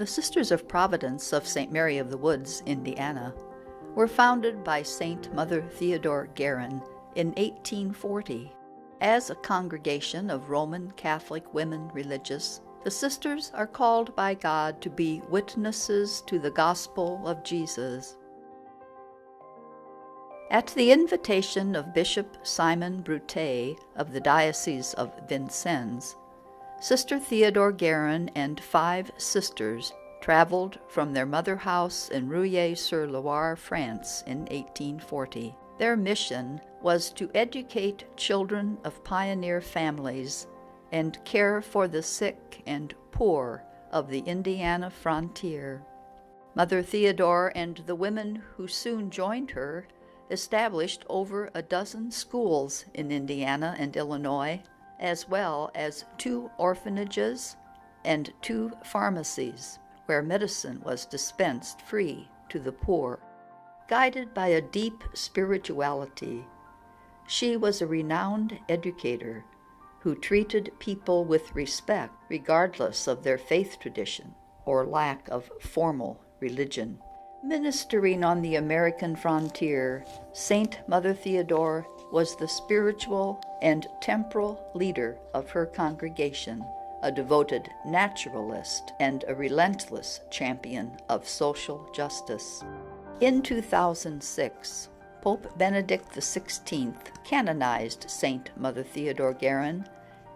The Sisters of Providence of St. Mary of the Woods, Indiana, were founded by St. Mother Theodore Guerin in 1840. As a congregation of Roman Catholic women religious, the sisters are called by God to be witnesses to the gospel of Jesus. At the invitation of Bishop Simon Broutet of the Diocese of Vincennes, Sister Theodore Guerin and 5 sisters traveled from their mother house in Rouillé-sur-Loire, France in 1840. Their mission was to educate children of pioneer families and care for the sick and poor of the Indiana frontier. Mother Theodore and the women who soon joined her established over a dozen schools in Indiana and Illinois, as well as 2 orphanages and 2 pharmacies where medicine was dispensed free to the poor. Guided by a deep spirituality, she was a renowned educator who treated people with respect regardless of their faith tradition or lack of formal religion. Ministering on the American frontier, Saint Mother Theodore was the spiritual and temporal leader of her congregation, a devoted naturalist and a relentless champion of social justice. In 2006, Pope Benedict XVI canonized Saint Mother Theodore Guerin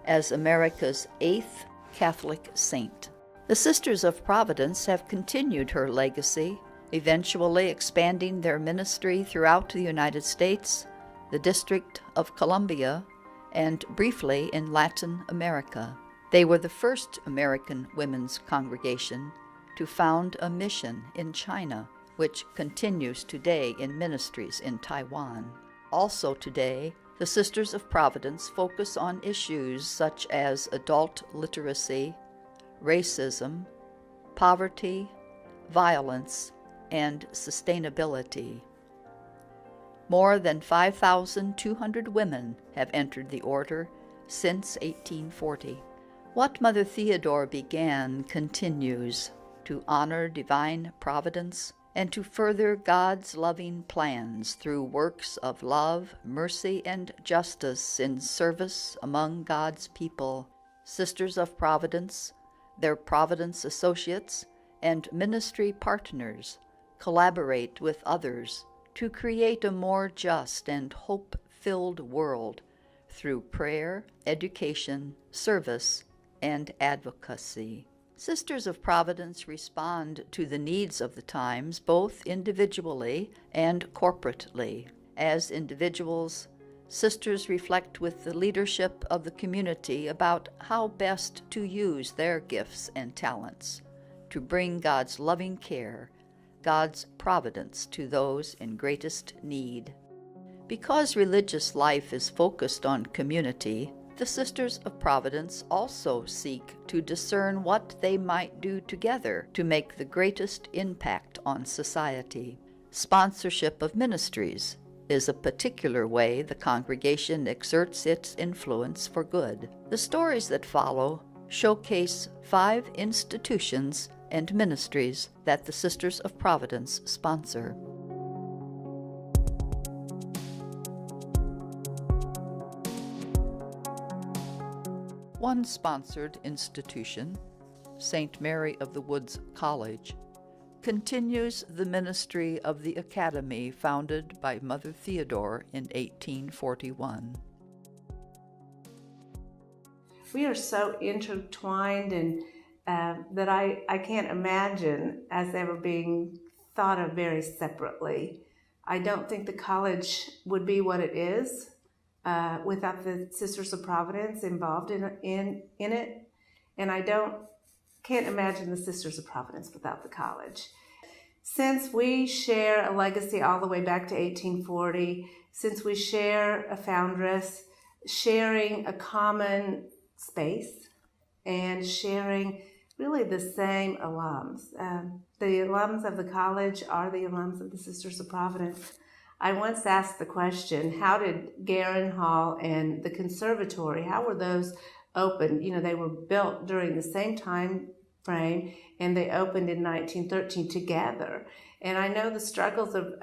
as America's 8th Catholic saint. The Sisters of Providence have continued her legacy, eventually expanding their ministry throughout the United States, the District of Columbia, and briefly in Latin America. They were the first American women's congregation to found a mission in China, which continues today in ministries in Taiwan. Also today, the Sisters of Providence focus on issues such as adult literacy, racism, poverty, violence, and sustainability. More than 5,200 women have entered the order since 1840. What Mother Theodore began continues to honor divine providence and to further God's loving plans through works of love, mercy, and justice in service among God's people. Sisters of Providence, their Providence associates, and ministry partners collaborate with others to create a more just and hope-filled world through prayer, education, service, and advocacy. Sisters of Providence respond to the needs of the times both individually and corporately. As individuals, sisters reflect with the leadership of the community about how best to use their gifts and talents to bring God's loving care, God's providence to those in greatest need. Because religious life is focused on community, the Sisters of Providence also seek to discern what they might do together to make the greatest impact on society. Sponsorship of ministries is a particular way the congregation exerts its influence for good. The stories that follow showcase 5 institutions and ministries that the Sisters of Providence sponsor. One sponsored institution, St. Mary of the Woods College, continues the ministry of the academy founded by Mother Theodore in 1841. We are so intertwined and that I can't imagine as ever being thought of very separately. I don't think the college would be what it is without the Sisters of Providence involved in it, and I can't imagine the Sisters of Providence without the college. Since we share a legacy all the way back to 1840, since we share a foundress, sharing a common space, and sharing really the same alums. The alums of the college are the alums of the Sisters of Providence. I once asked the question, how did Guerin Hall and the conservatory, how were those opened? You know, they were built during the same time frame, and they opened in 1913 together. And I know the struggles of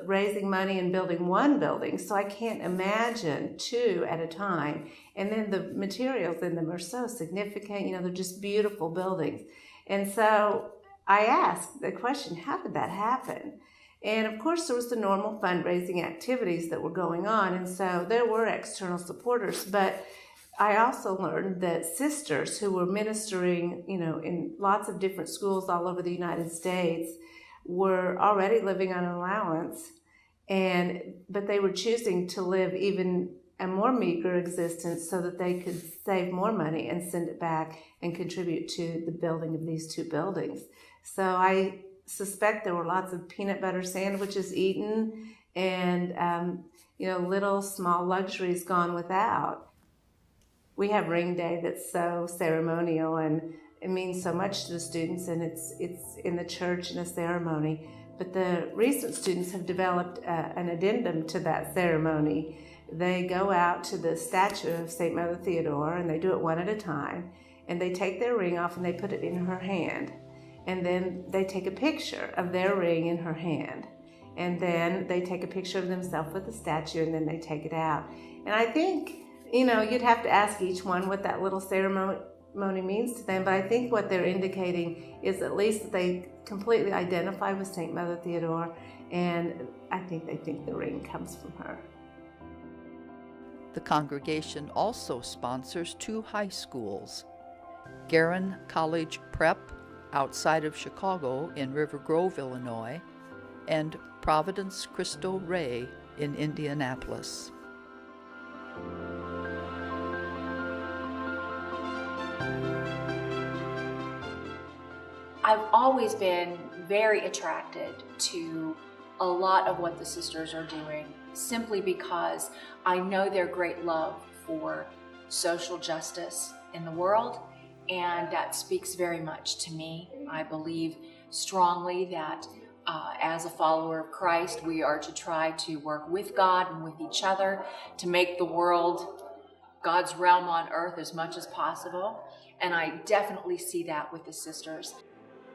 raising money and building one building, so I can't imagine two at a time. And then the materials in them are so significant. They're just beautiful buildings. And so I asked the question, how did that happen? And of course, there was the normal fundraising activities that were going on, and so there were external supporters. But I also learned that sisters who were ministering, in lots of different schools all over the United States were already living on an allowance, but they were choosing to live even a more meager existence so that they could save more money and send it back and contribute to the building of these two buildings. So I suspect there were lots of peanut butter sandwiches eaten and little small luxuries gone without. We have ring day that's so ceremonial, and it means so much to the students, and it's in the church in a ceremony. But the recent students have developed an addendum to that ceremony. They go out to the statue of St. Mother Theodore, and they do it one at a time, and they take their ring off and they put it in her hand. And then they take a picture of their ring in her hand. And then they take a picture of themselves with the statue, and then they take it out. And I think, you'd have to ask each one what that little ceremony means to them, but I think what they're indicating is at least that they completely identify with St. Mother Theodore, and I think they think the ring comes from her. The congregation also sponsors 2 high schools, Garin College Prep outside of Chicago in River Grove, Illinois, and Providence Cristo Rey in Indianapolis. I've always been very attracted to a lot of what the sisters are doing, simply because I know their great love for social justice in the world, and that speaks very much to me. I believe strongly that as a follower of Christ, we are to try to work with God and with each other to make the world God's realm on earth as much as possible, and I definitely see that with the sisters.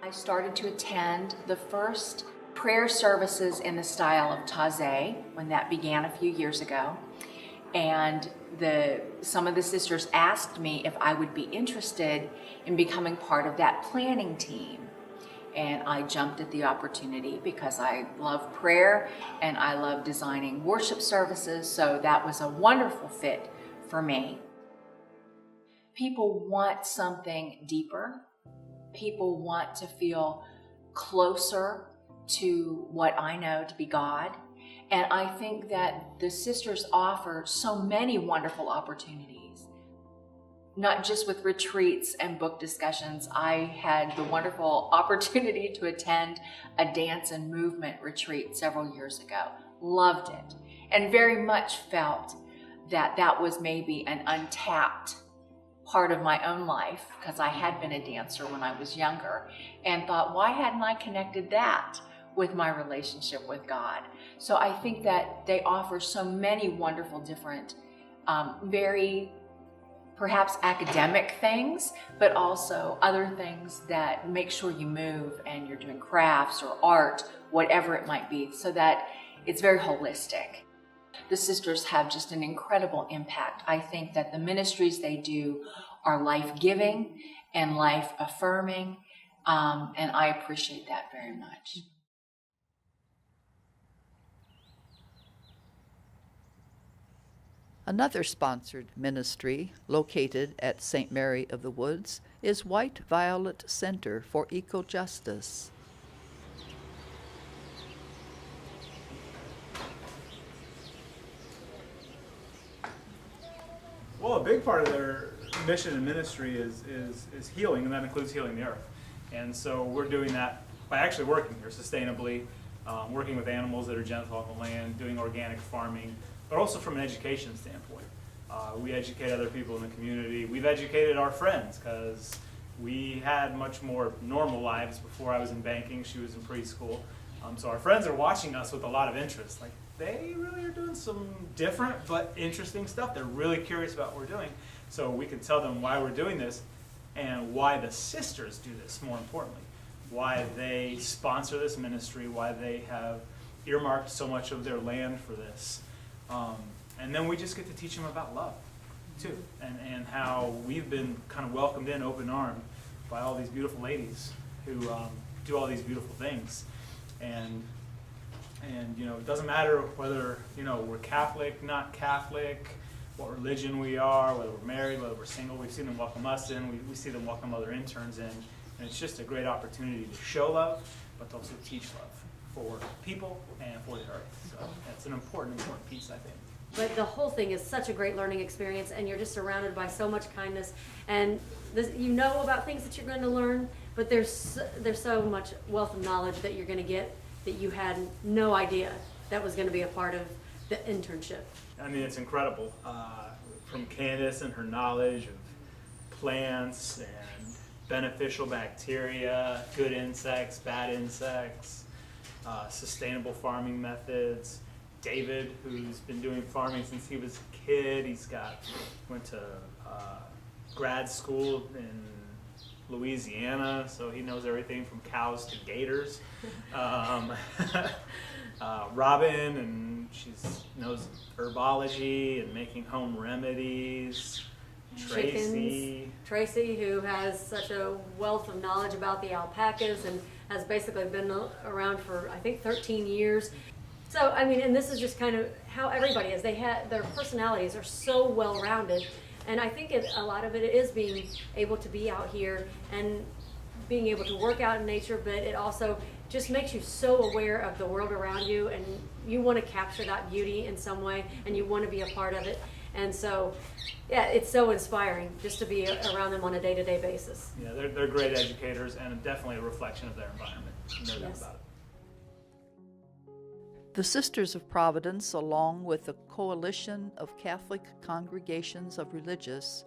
I started to attend the first prayer services in the style of Taizé when that began a few years ago. And some of the sisters asked me if I would be interested in becoming part of that planning team. And I jumped at the opportunity because I love prayer and I love designing worship services, so that was a wonderful fit for me. People want something deeper. People want to feel closer to what I know to be God. And I think that the sisters offer so many wonderful opportunities, not just with retreats and book discussions. I had the wonderful opportunity to attend a dance and movement retreat several years ago. Loved it, and very much felt that that was maybe an untapped part of my own life, because I had been a dancer when I was younger, and thought, why hadn't I connected that with my relationship with God? So I think that they offer so many wonderful different, very perhaps academic things, but also other things that make sure you move and you're doing crafts or art, whatever it might be, so that it's very holistic. The sisters have just an incredible impact. I think that the ministries they do are life-giving and life-affirming, and I appreciate that very much. Another sponsored ministry located at St. Mary of the Woods is White Violet Center for Eco-Justice. Well, a big part of their mission and ministry is healing, and that includes healing the earth. And so we're doing that by actually working here sustainably, working with animals that are gentle on the land, doing organic farming, but also from an education standpoint. We educate other people in the community. We've educated our friends because we had much more normal lives before I was in banking. She was in preschool. So our friends are watching us with a lot of interest. Like, they really are doing some different but interesting stuff. They're really curious about what we're doing. So we can tell them why we're doing this. and why the sisters do this, more importantly, why they sponsor this ministry, why they have earmarked so much of their land for this. And then we just get to teach them about love, too, and how we've been kind of welcomed in open-armed by all these beautiful ladies who do all these beautiful things. And it doesn't matter whether, we're Catholic, not Catholic, what religion we are, whether we're married, whether we're single. We've seen them welcome us in. We see them welcome other interns in. And it's just a great opportunity to show love, but to also teach love for people and for the earth. So it's an important piece, I think. But the whole thing is such a great learning experience, and you're just surrounded by so much kindness. And you know about things that you're going to learn, but there's so much wealth of knowledge that you're going to get that you had no idea that was going to be a part of the internship. I mean, it's incredible. From Candace and her knowledge of plants and beneficial bacteria, good insects, bad insects, sustainable farming methods. David, who's been doing farming since he was a kid. Went to grad school in Louisiana, so he knows everything from cows to gators. Robin, and she knows herbology and making home remedies. Tracy, who has such a wealth of knowledge about the alpacas and has basically been around for, I think, 13 years. So, I mean, and this is just kind of how everybody is. Their personalities are so well-rounded, and I think a lot of it is being able to be out here and being able to work out in nature, but it also just makes you so aware of the world around you, and you want to capture that beauty in some way, and you want to be a part of it. And so, yeah, it's so inspiring just to be around them on a day-to-day basis. Yeah, they're great educators and definitely a reflection of their environment. No doubt about it. The Sisters of Providence, along with a coalition of Catholic congregations of religious,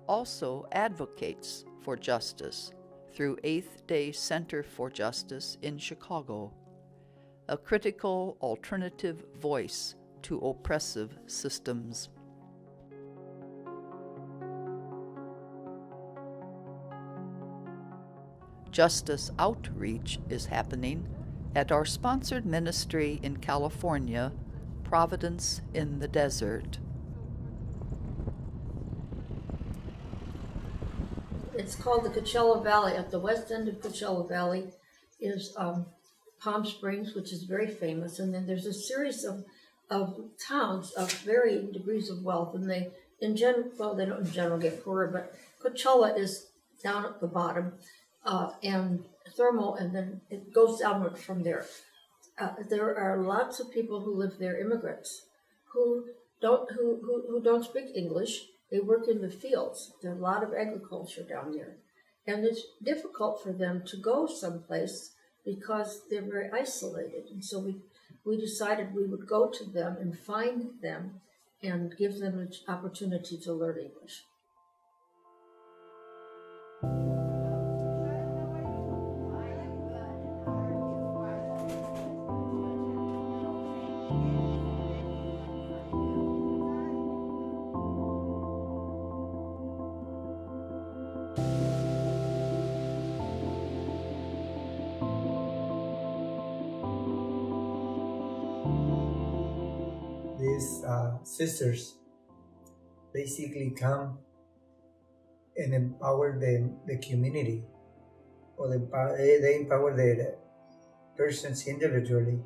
also advocates for justice through Eighth Day Center for Justice in Chicago, a critical alternative voice to oppressive systems. Justice outreach is happening at our sponsored ministry in California, Providence in the Desert. It's called the Coachella Valley. At the west end of Coachella Valley is Palm Springs, which is very famous, and then there's a series of towns of varying degrees of wealth, and they don't in general get poorer, but Coachella is down at the bottom, and Thermal, and then it goes downward from there. There are lots of people who live there, immigrants, who don't speak English. They work in the fields. There's a lot of agriculture down there, and it's difficult for them to go someplace because they're very isolated. And so we decided we would go to them and find them and give them an opportunity to learn English. These sisters basically come and empower the community, or they empower the persons individually,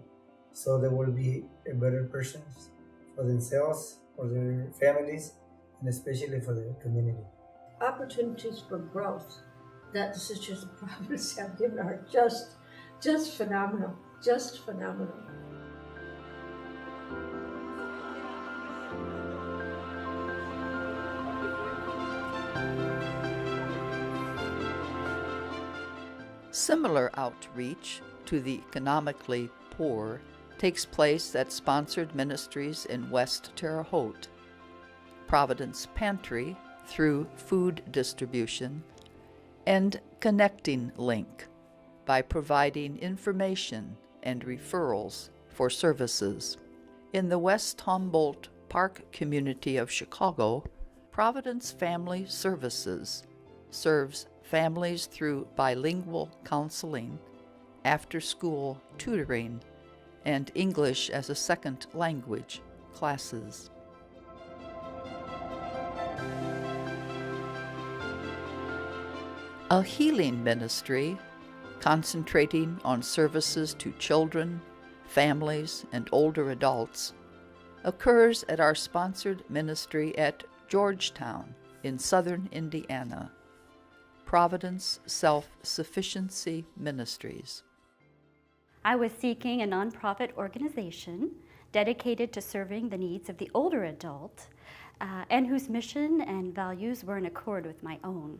so they will be a better persons for themselves, for their families, and especially for the community. Opportunities for growth that the Sisters of Providence have given are just phenomenal, just phenomenal. Similar outreach to the economically poor takes place at sponsored ministries in West Terre Haute, Providence Pantry through food distribution, and Connecting Link by providing information and referrals for services. In the West Humboldt Park community of Chicago, Providence Family Services serves families through bilingual counseling, after-school tutoring, and English as a second language classes. A healing ministry concentrating on services to children, families, and older adults occurs at our sponsored ministry at Georgetown in southern Indiana, Providence Self-Sufficiency Ministries. I was seeking a nonprofit organization dedicated to serving the needs of the older adult and whose mission and values were in accord with my own.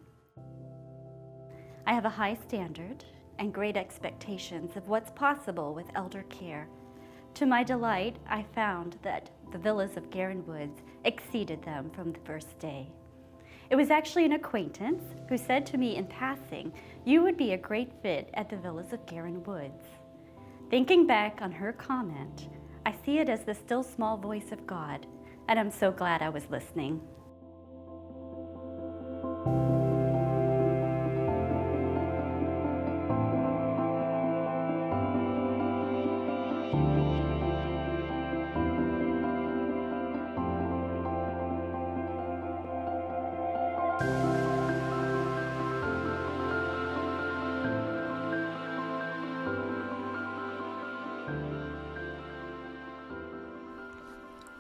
I have a high standard and great expectations of what's possible with elder care. To my delight, I found that the villas of Garin Woods exceeded them from the first day. It was actually an acquaintance who said to me in passing, "You would be a great fit at the villas of Garin Woods." Thinking back on her comment, I see it as the still small voice of God, and I'm so glad I was listening.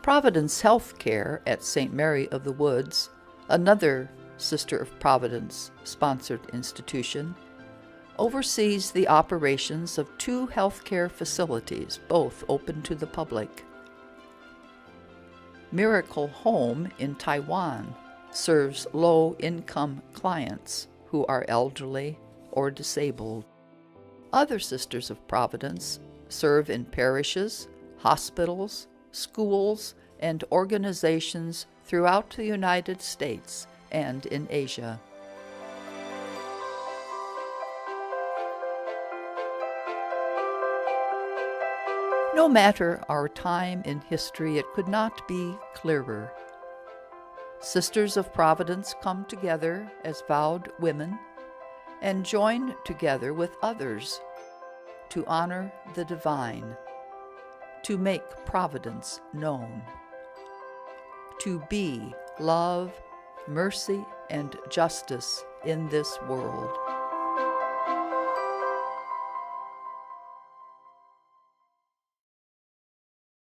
Providence Healthcare at St. Mary of the Woods, another Sister of Providence sponsored institution, oversees the operations of 2 healthcare facilities, both open to the public. Miracle Home in Taiwan serves low-income clients who are elderly or disabled. Other Sisters of Providence serve in parishes, hospitals, schools, and organizations throughout the United States and in Asia. No matter our time in history, it could not be clearer. Sisters of Providence come together as vowed women and join together with others to honor the divine, to make Providence known, to be love, mercy, and justice in this world.